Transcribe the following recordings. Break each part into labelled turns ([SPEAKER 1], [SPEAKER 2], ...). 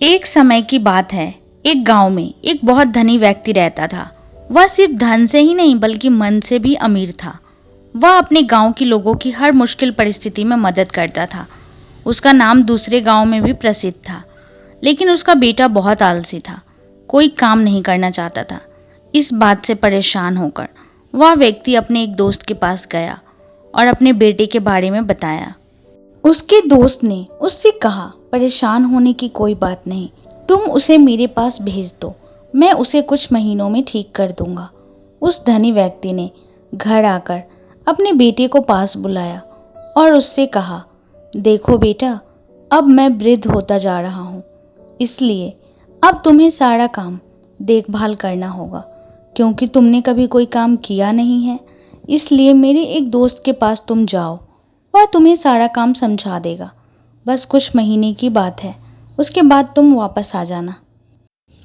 [SPEAKER 1] एक समय की बात है। एक गांव में एक बहुत धनी व्यक्ति रहता था। वह सिर्फ धन से ही नहीं बल्कि मन से भी अमीर था। वह अपने गांव के लोगों की हर मुश्किल परिस्थिति में मदद करता था। उसका नाम दूसरे गांव में भी प्रसिद्ध था। लेकिन उसका बेटा बहुत आलसी था। कोई काम नहीं करना चाहता था। इस बात से परेशान होकर वह व्यक्ति अपने एक दोस्त के पास गया और अपने बेटे के बारे में बताया। उसके दोस्त ने उससे कहा, परेशान होने की कोई बात नहीं, तुम उसे मेरे पास भेज दो, मैं उसे कुछ महीनों में ठीक कर दूंगा। उस धनी व्यक्ति ने घर आकर अपने बेटे को पास बुलाया और उससे कहा, देखो बेटा, अब मैं वृद्ध होता जा रहा हूँ, इसलिए अब तुम्हें सारा काम देखभाल करना होगा। क्योंकि तुमने कभी कोई काम किया नहीं है, इसलिए मेरे एक दोस्त के पास तुम जाओ, वह तुम्हें सारा काम समझा देगा। बस कुछ महीने की बात है, उसके बाद तुम वापस आ जाना।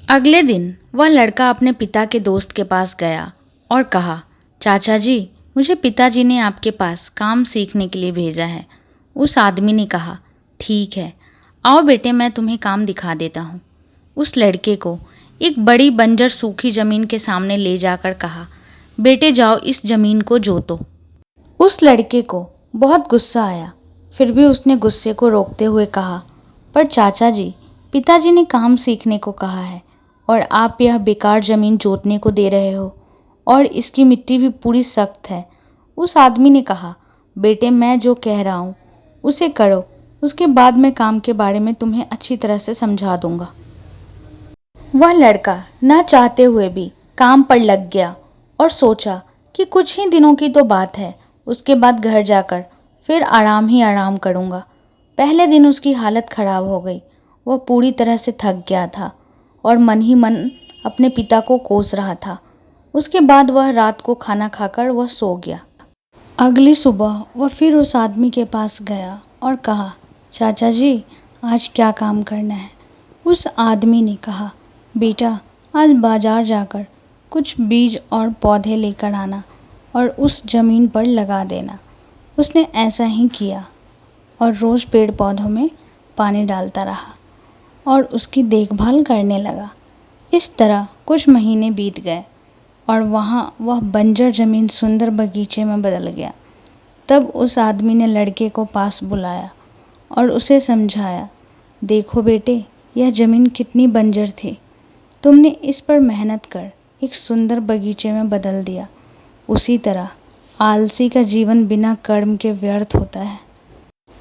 [SPEAKER 1] अगले दिन वह लड़का अपने पिता के दोस्त के पास गया और कहा, चाचा जी, मुझे पिताजी ने आपके पास काम सीखने के लिए भेजा है। उस आदमी ने कहा, ठीक है, आओ बेटे, मैं तुम्हें काम दिखा देता हूँ। उस लड़के को एक बड़ी बंजर सूखी जमीन के सामने ले जाकर कहा, बेटे जाओ इस जमीन को जोतो। उस लड़के को बहुत गुस्सा आया, फिर भी उसने गुस्से को रोकते हुए कहा, पर चाचा जी, पिताजी ने काम सीखने को कहा है और आप यह बेकार ज़मीन जोतने को दे रहे हो, और इसकी मिट्टी भी पूरी सख्त है। उस आदमी ने कहा, बेटे मैं जो कह रहा हूँ उसे करो, उसके बाद मैं काम के बारे में तुम्हें अच्छी तरह से समझा दूंगा। वह लड़का न चाहते हुए भी काम पर लग गया और सोचा कि कुछ ही दिनों की तो बात है, उसके बाद घर जाकर फिर आराम ही आराम करूँगा। पहले दिन उसकी हालत खराब हो गई। वह पूरी तरह से थक गया था और मन ही मन अपने पिता को कोस रहा था। उसके बाद वह रात को खाना खाकर वह सो गया। अगली सुबह वह फिर उस आदमी के पास गया और कहा, चाचा जी, आज क्या काम करना है? उस आदमी ने कहा, बेटा आज बाजार जाकर कुछ बीज और पौधे लेकर आना और उस जमीन पर लगा देना। उसने ऐसा ही किया और रोज़ पेड़ पौधों में पानी डालता रहा और उसकी देखभाल करने लगा। इस तरह कुछ महीने बीत गए और वहाँ वह बंजर ज़मीन सुंदर बगीचे में बदल गया। तब उस आदमी ने लड़के को पास बुलाया और उसे समझाया, देखो बेटे, यह ज़मीन कितनी बंजर थी, तुमने इस पर मेहनत कर एक सुंदर बगीचे में बदल दिया। उसी तरह आलसी का जीवन बिना कर्म के व्यर्थ होता है।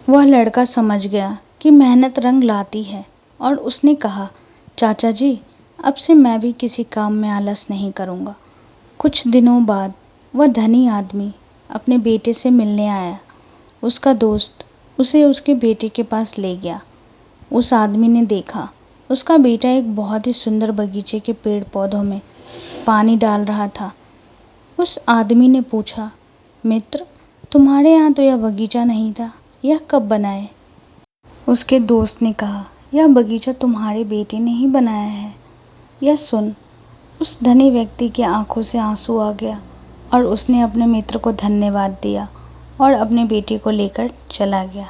[SPEAKER 1] वह लड़का समझ गया कि मेहनत रंग लाती है और उसने कहा, चाचा जी, अब से मैं भी किसी काम में आलस नहीं करूँगा। कुछ दिनों बाद वह धनी आदमी अपने बेटे से मिलने आया। उसका दोस्त उसे उसके बेटे के पास ले गया। उस आदमी ने देखा उसका बेटा एक बहुत ही सुंदर बगीचे के पेड़ पौधों में पानी डाल रहा था। उस आदमी ने पूछा, मित्र, तुम्हारे यहाँ तो यह बगीचा नहीं था, यह कब बनाए? उसके दोस्त ने कहा, यह बगीचा तुम्हारे बेटे ने ही बनाया है। यह सुन उस धनी व्यक्ति की आंखों से आंसू आ गया और उसने अपने मित्र को धन्यवाद दिया और अपने बेटे को लेकर चला गया।